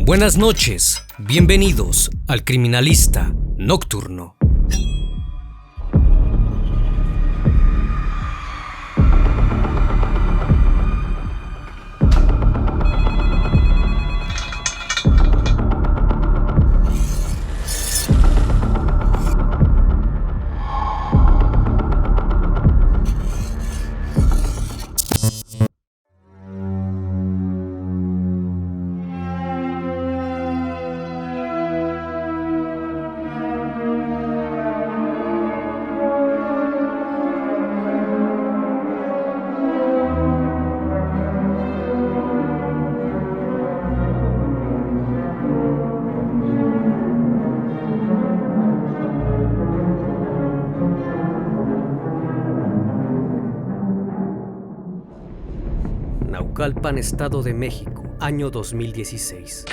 Buenas noches, bienvenidos al Criminalista Nocturno. Naucalpan, Estado de México, año 2016.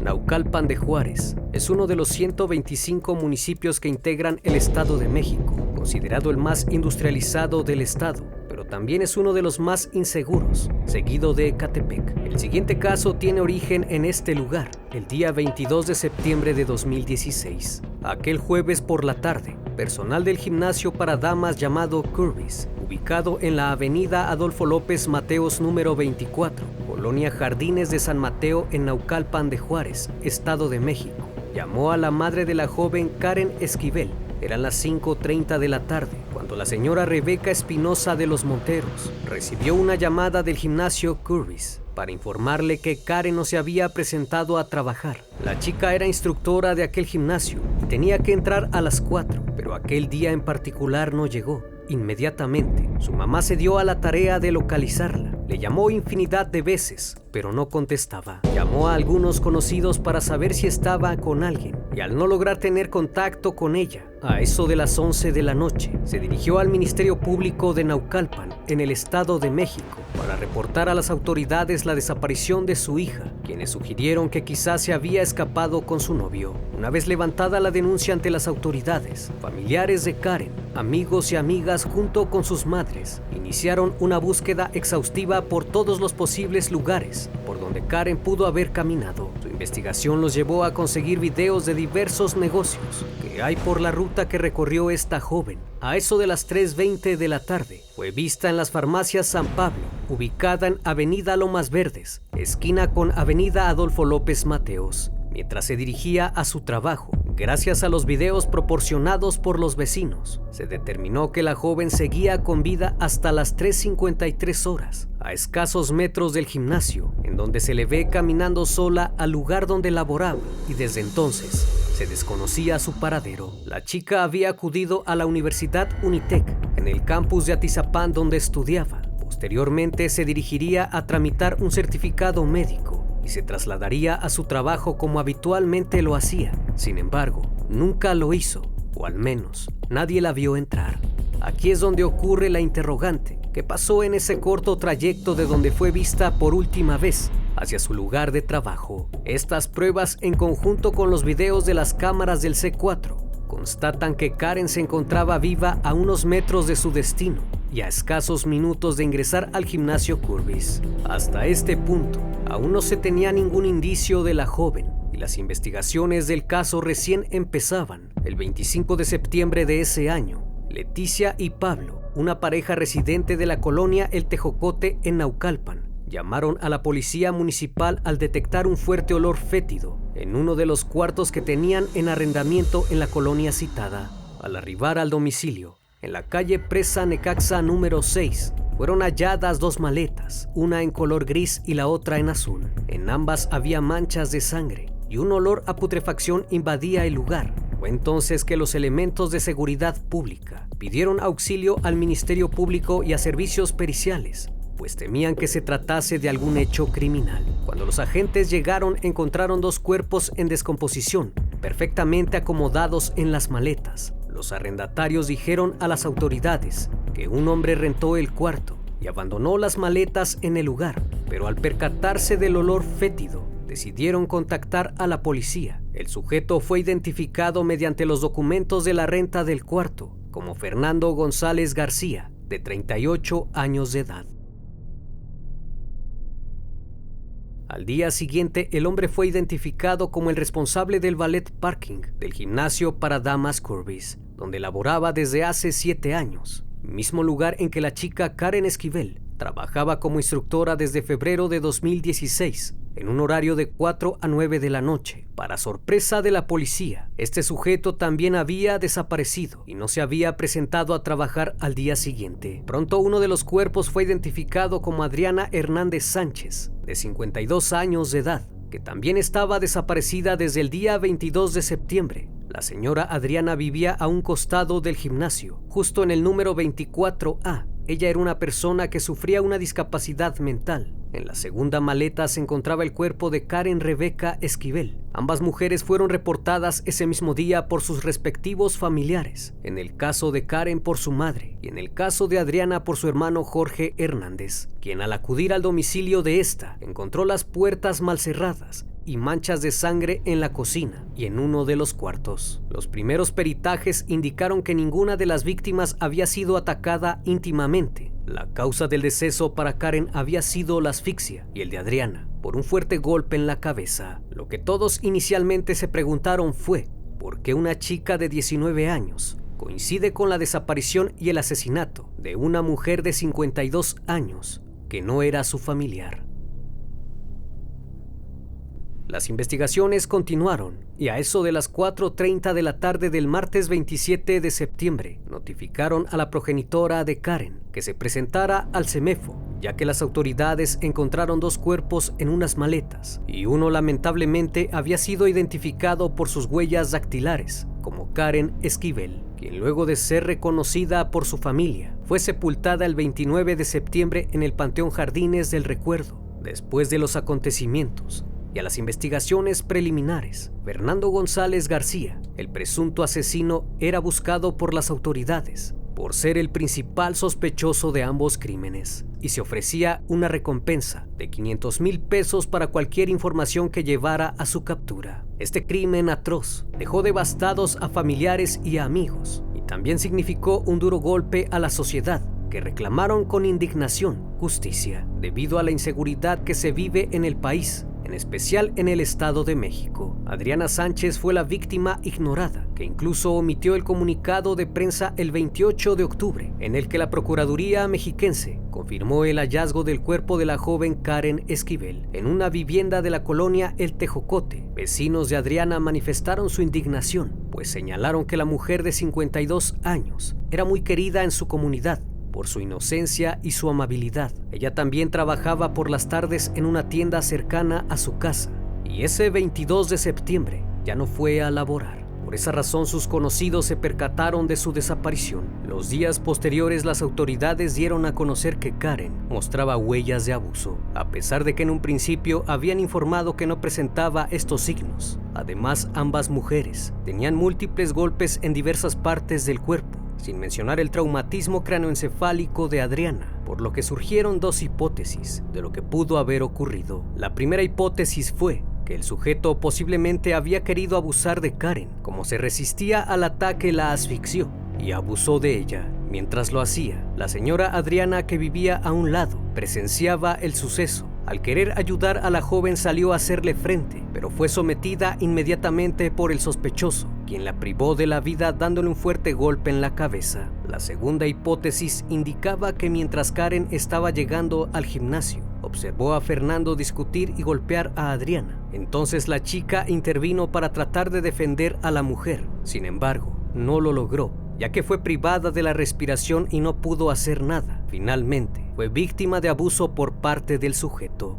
Naucalpan de Juárez es uno de los 125 municipios que integran el Estado de México, considerado el más industrializado del estado, pero también es uno de los más inseguros, seguido de Ecatepec. El siguiente caso tiene origen en este lugar, el día 22 de septiembre de 2016. Aquel jueves por la tarde, personal del gimnasio para damas llamado Curvis, ubicado en la avenida Adolfo López Mateos número 24, Colonia Jardines de San Mateo en Naucalpan de Juárez, Estado de México, llamó a la madre de la joven Karen Esquivel. Eran las 5:30 de la tarde, cuando la señora Rebeca Espinosa de los Monteros recibió una llamada del gimnasio Curvis para informarle que Karen no se había presentado a trabajar. La chica era instructora de aquel gimnasio y tenía que entrar a las 4, pero aquel día en particular no llegó. Inmediatamente, su mamá se dio a la tarea de localizarla. Le llamó infinidad de veces, pero no contestaba. Llamó a algunos conocidos para saber si estaba con alguien, y al no lograr tener contacto con ella, a eso de las 11 de la noche, se dirigió al Ministerio Público de Naucalpan, en el Estado de México, para reportar a las autoridades la desaparición de su hija, quienes sugirieron que quizás se había escapado con su novio. Una vez levantada la denuncia ante las autoridades, familiares de Karen, amigos y amigas junto con sus madres, iniciaron una búsqueda exhaustiva por todos los posibles lugares por donde Karen pudo haber caminado. Su investigación los llevó a conseguir videos de diversos negocios que hay por la ruta que recorrió esta joven. A eso de las 3:20 de la tarde, fue vista en las farmacias San Pablo, ubicada en Avenida Lomas Verdes, esquina con Avenida Adolfo López Mateos, mientras se dirigía a su trabajo. Gracias a los videos proporcionados por los vecinos, se determinó que la joven seguía con vida hasta las 3:53 horas, a escasos metros del gimnasio, en donde se le ve caminando sola al lugar donde laboraba, y desde entonces se desconocía su paradero. La chica había acudido a la Universidad Unitec, en el campus de Atizapán donde estudiaba. Posteriormente se dirigiría a tramitar un certificado médico y se trasladaría a su trabajo como habitualmente lo hacía. Sin embargo, nunca lo hizo, o al menos nadie la vio entrar. Aquí es donde ocurre la interrogante. ¿Qué pasó en ese corto trayecto de donde fue vista por última vez hacia su lugar de trabajo? Estas pruebas, en conjunto con los videos de las cámaras del C4, constatan que Karen se encontraba viva a unos metros de su destino y a escasos minutos de ingresar al gimnasio Curvis. Hasta este punto, aún no se tenía ningún indicio de la joven y las investigaciones del caso recién empezaban. El 25 de septiembre de ese año, Leticia y Pablo, una pareja residente de la colonia El Tejocote en Naucalpan, llamaron a la policía municipal al detectar un fuerte olor fétido en uno de los cuartos que tenían en arrendamiento en la colonia citada. Al arribar al domicilio, en la calle Presa Necaxa número 6, fueron halladas dos maletas, una en color gris y la otra en azul. En ambas había manchas de sangre y un olor a putrefacción invadía el lugar. Fue entonces que los elementos de seguridad pública pidieron auxilio al Ministerio Público y a servicios periciales, pues temían que se tratase de algún hecho criminal. Cuando los agentes llegaron, encontraron dos cuerpos en descomposición, perfectamente acomodados en las maletas. Los arrendatarios dijeron a las autoridades que un hombre rentó el cuarto y abandonó las maletas en el lugar, pero al percatarse del olor fétido, decidieron contactar a la policía. El sujeto fue identificado mediante los documentos de la renta del cuarto como Fernando González García, de 38 años de edad. Al día siguiente, el hombre fue identificado como el responsable del valet parking del gimnasio para damas Curvis, donde laboraba desde hace 7 años, mismo lugar en que la chica Karen Esquivel trabajaba como instructora desde febrero de 2016, en un horario de 4 a 9 de la noche. Para sorpresa de la policía, este sujeto también había desaparecido y no se había presentado a trabajar al día siguiente. Pronto uno de los cuerpos fue identificado como Adriana Hernández Sánchez, de 52 años de edad, que también estaba desaparecida desde el día 22 de septiembre. La señora Adriana vivía a un costado del gimnasio, justo en el número 24A. Ella era una persona que sufría una discapacidad mental. En la segunda maleta se encontraba el cuerpo de Karen Rebeca Esquivel. Ambas mujeres fueron reportadas ese mismo día por sus respectivos familiares. En el caso de Karen por su madre y en el caso de Adriana por su hermano Jorge Hernández, quien al acudir al domicilio de esta encontró las puertas mal cerradas y manchas de sangre en la cocina y en uno de los cuartos. Los primeros peritajes indicaron que ninguna de las víctimas había sido atacada íntimamente. La causa del deceso para Karen había sido la asfixia y el de Adriana por un fuerte golpe en la cabeza. Lo que todos inicialmente se preguntaron fue ¿por qué una chica de 19 años coincide con la desaparición y el asesinato de una mujer de 52 años que no era su familiar? Las investigaciones continuaron y a eso de las 4:30 de la tarde del martes 27 de septiembre notificaron a la progenitora de Karen que se presentara al CEMEFO, ya que las autoridades encontraron 2 cuerpos en unas maletas y uno lamentablemente había sido identificado por sus huellas dactilares como Karen Esquivel, quien luego de ser reconocida por su familia fue sepultada el 29 de septiembre en el Panteón Jardines del Recuerdo. Después de los acontecimientos y a las investigaciones preliminares, Fernando González García, el presunto asesino, era buscado por las autoridades por ser el principal sospechoso de ambos crímenes y se ofrecía una recompensa de 500,000 pesos para cualquier información que llevara a su captura. Este crimen atroz dejó devastados a familiares y a amigos y también significó un duro golpe a la sociedad, que reclamaron con indignación justicia debido a la inseguridad que se vive en el país, en especial en el Estado de México. Adriana Sánchez fue la víctima ignorada, que incluso omitió el comunicado de prensa el 28 de octubre, en el que la Procuraduría mexiquense confirmó el hallazgo del cuerpo de la joven Karen Esquivel en una vivienda de la colonia El Tejocote. Vecinos de Adriana manifestaron su indignación, pues señalaron que la mujer de 52 años era muy querida en su comunidad por su inocencia y su amabilidad. Ella también trabajaba por las tardes en una tienda cercana a su casa y ese 22 de septiembre ya no fue a laborar. Por esa razón sus conocidos se percataron de su desaparición. Los días posteriores las autoridades dieron a conocer que Karen mostraba huellas de abuso, a pesar de que en un principio habían informado que no presentaba estos signos. Además, ambas mujeres tenían múltiples golpes en diversas partes del cuerpo, sin mencionar el traumatismo cráneoencefálico de Adriana, por lo que surgieron 2 hipótesis de lo que pudo haber ocurrido. La primera hipótesis fue que el sujeto posiblemente había querido abusar de Karen. Como se resistía al ataque, la asfixió y abusó de ella. Mientras lo hacía, la señora Adriana, que vivía a un lado, presenciaba el suceso. Al querer ayudar a la joven salió a hacerle frente, pero fue sometida inmediatamente por el sospechoso, quien la privó de la vida dándole un fuerte golpe en la cabeza. La segunda hipótesis indicaba que mientras Karen estaba llegando al gimnasio, observó a Fernando discutir y golpear a Adriana. Entonces la chica intervino para tratar de defender a la mujer. Sin embargo, no lo logró, ya que fue privada de la respiración y no pudo hacer nada. Finalmente, fue víctima de abuso por parte del sujeto.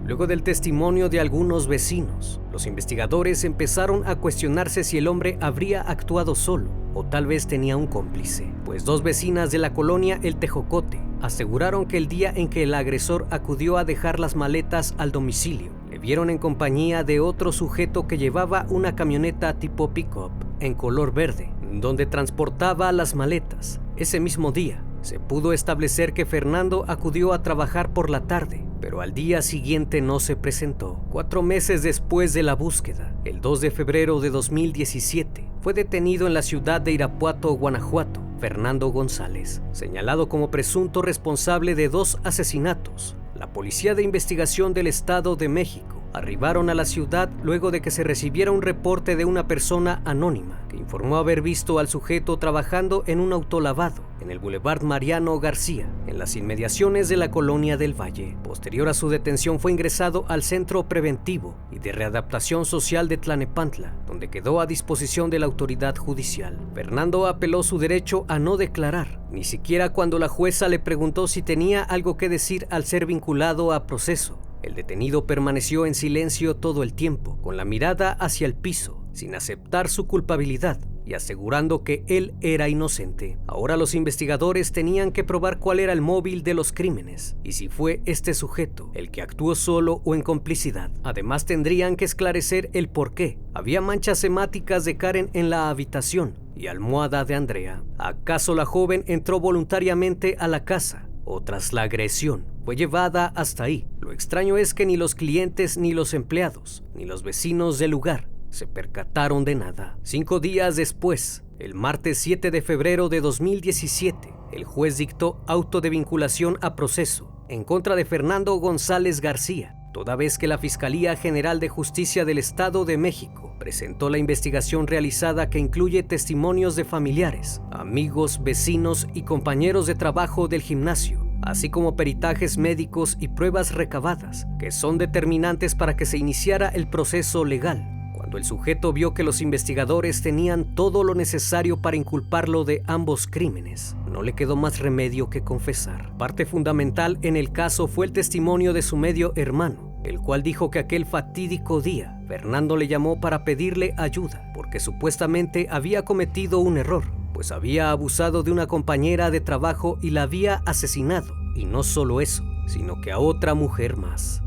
Luego del testimonio de algunos vecinos, los investigadores empezaron a cuestionarse si el hombre habría actuado solo o tal vez tenía un cómplice, pues 2 vecinas de la colonia El Tejocote aseguraron que el día en que el agresor acudió a dejar las maletas al domicilio, le vieron en compañía de otro sujeto que llevaba una camioneta tipo pick-up en color verde, donde transportaba las maletas. Ese mismo día, se pudo establecer que Fernando acudió a trabajar por la tarde, pero al día siguiente no se presentó. 4 meses después de la búsqueda, el 2 de febrero de 2017, fue detenido en la ciudad de Irapuato, Guanajuato, Fernando González, señalado como presunto responsable de 2 asesinatos. La Policía de Investigación del Estado de México arribaron a la ciudad luego de que se recibiera un reporte de una persona anónima que informó haber visto al sujeto trabajando en un autolavado en el Boulevard Mariano García, en las inmediaciones de la Colonia del Valle. Posterior a su detención fue ingresado al Centro Preventivo y de Readaptación Social de Tlalnepantla, donde quedó a disposición de la autoridad judicial. Fernando apeló su derecho a no declarar, ni siquiera cuando la jueza le preguntó si tenía algo que decir al ser vinculado a proceso. El detenido permaneció en silencio todo el tiempo, con la mirada hacia el piso, sin aceptar su culpabilidad y asegurando que él era inocente. Ahora los investigadores tenían que probar cuál era el móvil de los crímenes y si fue este sujeto el que actuó solo o en complicidad. Además tendrían que esclarecer el por qué. Había manchas hemáticas de Karen en la habitación y almohada de Andrea. ¿Acaso la joven entró voluntariamente a la casa o tras la agresión fue llevada hasta ahí? Lo extraño es que ni los clientes, ni los empleados, ni los vecinos del lugar se percataron de nada. 5 días después, el martes 7 de febrero de 2017, el juez dictó auto de vinculación a proceso en contra de Fernando González García, toda vez que la Fiscalía General de Justicia del Estado de México presentó la investigación realizada que incluye testimonios de familiares, amigos, vecinos y compañeros de trabajo del gimnasio, así como peritajes médicos y pruebas recabadas que son determinantes para que se iniciara el proceso legal. Cuando el sujeto vio que los investigadores tenían todo lo necesario para inculparlo de ambos crímenes, no le quedó más remedio que confesar. Parte fundamental en el caso fue el testimonio de su medio hermano, el cual dijo que aquel fatídico día Fernando le llamó para pedirle ayuda porque supuestamente había cometido un error, pues había abusado de una compañera de trabajo y la había asesinado. Y no solo eso, sino que a otra mujer más.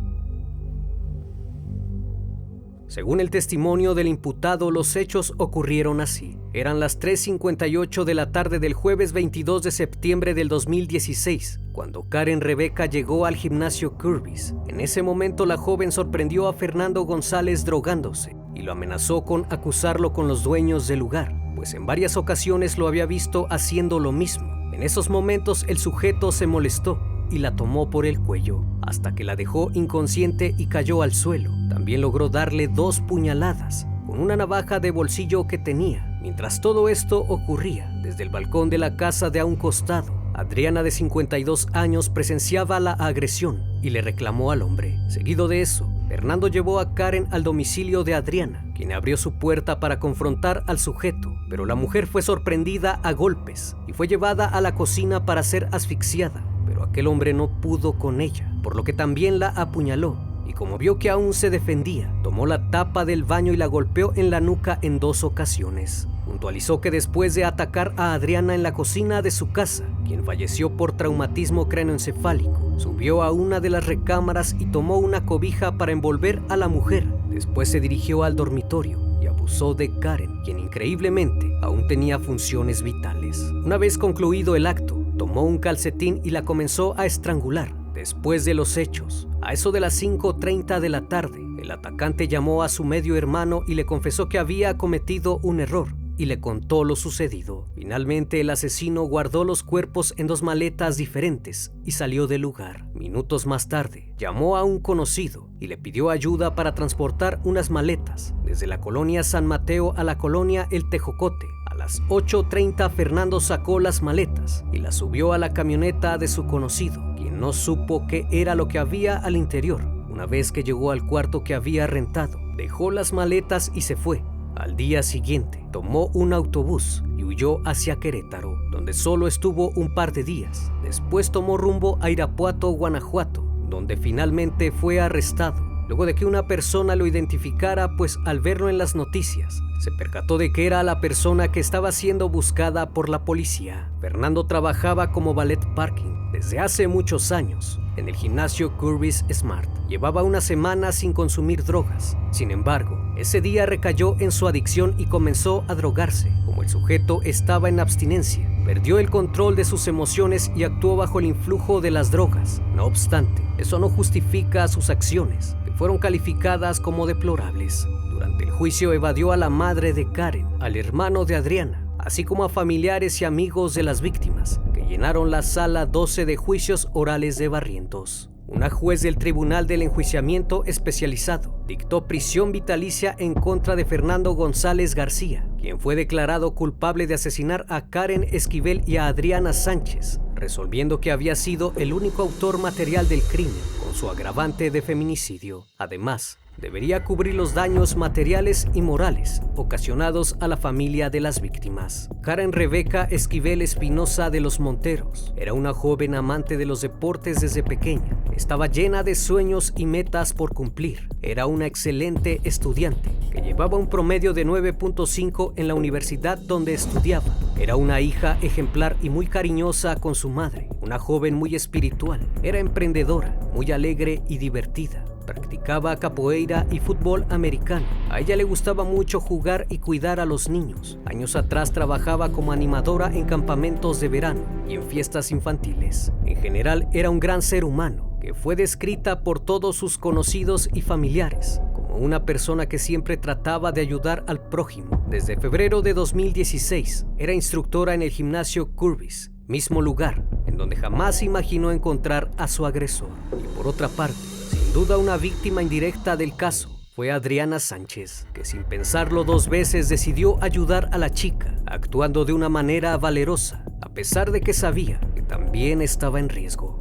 Según el testimonio del imputado, los hechos ocurrieron así. Eran las 3:58 de la tarde del jueves 22 de septiembre del 2016, cuando Karen Rebeca llegó al gimnasio Kirby's. En ese momento la joven sorprendió a Fernando González drogándose y lo amenazó con acusarlo con los dueños del lugar, pues en varias ocasiones lo había visto haciendo lo mismo. En esos momentos el sujeto se molestó y la tomó por el cuello hasta que la dejó inconsciente y cayó al suelo. También logró darle 2 puñaladas con una navaja de bolsillo que tenía. Mientras todo esto ocurría, desde el balcón de la casa de a un costado, Adriana, de 52 años, presenciaba la agresión y le reclamó al hombre. Seguido de eso, Fernando llevó a Karen al domicilio de Adriana, quien abrió su puerta para confrontar al sujeto, pero la mujer fue sorprendida a golpes y fue llevada a la cocina para ser asfixiada. Pero aquel hombre no pudo con ella, por lo que también la apuñaló, y como vio que aún se defendía, tomó la tapa del baño y la golpeó en la nuca en 2 ocasiones. Puntualizó que después de atacar a Adriana en la cocina de su casa, quien falleció por traumatismo cráneoencefálico, subió a una de las recámaras y tomó una cobija para envolver a la mujer. Después se dirigió al dormitorio y abusó de Karen, quien increíblemente aún tenía funciones vitales. Una vez concluido el acto, tomó un calcetín y la comenzó a estrangular. Después de los hechos, a eso de las 5:30 de la tarde, el atacante llamó a su medio hermano y le confesó que había cometido un error y le contó lo sucedido. Finalmente, el asesino guardó los cuerpos en 2 maletas diferentes y salió del lugar. Minutos más tarde, llamó a un conocido y le pidió ayuda para transportar unas maletas desde la colonia San Mateo a la colonia El Tejocote. A las 8:30, Fernando sacó las maletas y las subió a la camioneta de su conocido, quien no supo qué era lo que había al interior. Una vez que llegó al cuarto que había rentado, dejó las maletas y se fue. Al día siguiente, tomó un autobús y huyó hacia Querétaro, donde solo estuvo un par de días. Después tomó rumbo a Irapuato, Guanajuato, donde finalmente fue arrestado, luego de que una persona lo identificara, pues al verlo en las noticias, se percató de que era la persona que estaba siendo buscada por la policía. Fernando trabajaba como valet parking desde hace muchos años en el gimnasio Kirby's Smart. Llevaba una semana sin consumir drogas. Sin embargo, ese día recayó en su adicción y comenzó a drogarse. Como el sujeto estaba en abstinencia, perdió el control de sus emociones y actuó bajo el influjo de las drogas. No obstante, eso no justifica sus acciones, que fueron calificadas como deplorables. Durante el juicio evadió a la madre de Karen, al hermano de Adriana, así como a familiares y amigos de las víctimas, que llenaron la sala 12 de juicios orales de Barrientos. una juez del Tribunal del Enjuiciamiento Especializado dictó prisión vitalicia en contra de Fernando González García, quien fue declarado culpable de asesinar a Karen Esquivel y a Adriana Sánchez, resolviendo que había sido el único autor material del crimen, con su agravante de feminicidio. Además, debería cubrir los daños materiales y morales ocasionados a la familia de las víctimas. Karen Rebeca Esquivel Espinosa de los Monteros era una joven amante de los deportes desde pequeña. Estaba llena de sueños y metas por cumplir. Era una excelente estudiante que llevaba un promedio de 9.5 en la universidad donde estudiaba. Era una hija ejemplar y muy cariñosa con su madre, una joven muy espiritual. Era emprendedora, muy alegre y divertida. Practicaba capoeira y fútbol americano. A ella le gustaba mucho jugar y cuidar a los niños. Años atrás trabajaba como animadora en campamentos de verano y en fiestas infantiles. En general era un gran ser humano que fue descrita por todos sus conocidos y familiares como una persona que siempre trataba de ayudar al prójimo. Desde febrero de 2016 era instructora en el gimnasio Curvis, mismo lugar en donde jamás imaginó encontrar a su agresor. Y por otra parte, sin duda una víctima indirecta del caso fue Adriana Sánchez, que sin pensarlo dos veces decidió ayudar a la chica, actuando de una manera valerosa, a pesar de que sabía que también estaba en riesgo.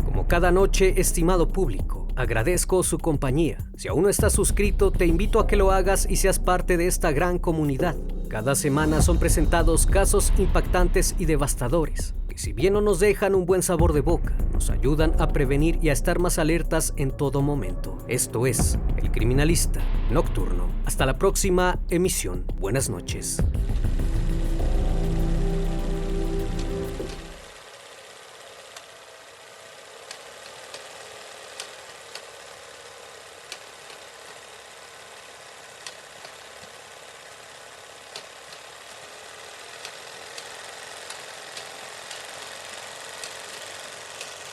Como cada noche, estimado público, agradezco su compañía. Si aún no estás suscrito, te invito a que lo hagas y seas parte de esta gran comunidad. Cada semana son presentados casos impactantes y devastadores, que si bien no nos dejan un buen sabor de boca, nos ayudan a prevenir y a estar más alertas en todo momento. Esto es El Criminalista Nocturno. Hasta la próxima emisión. Buenas noches.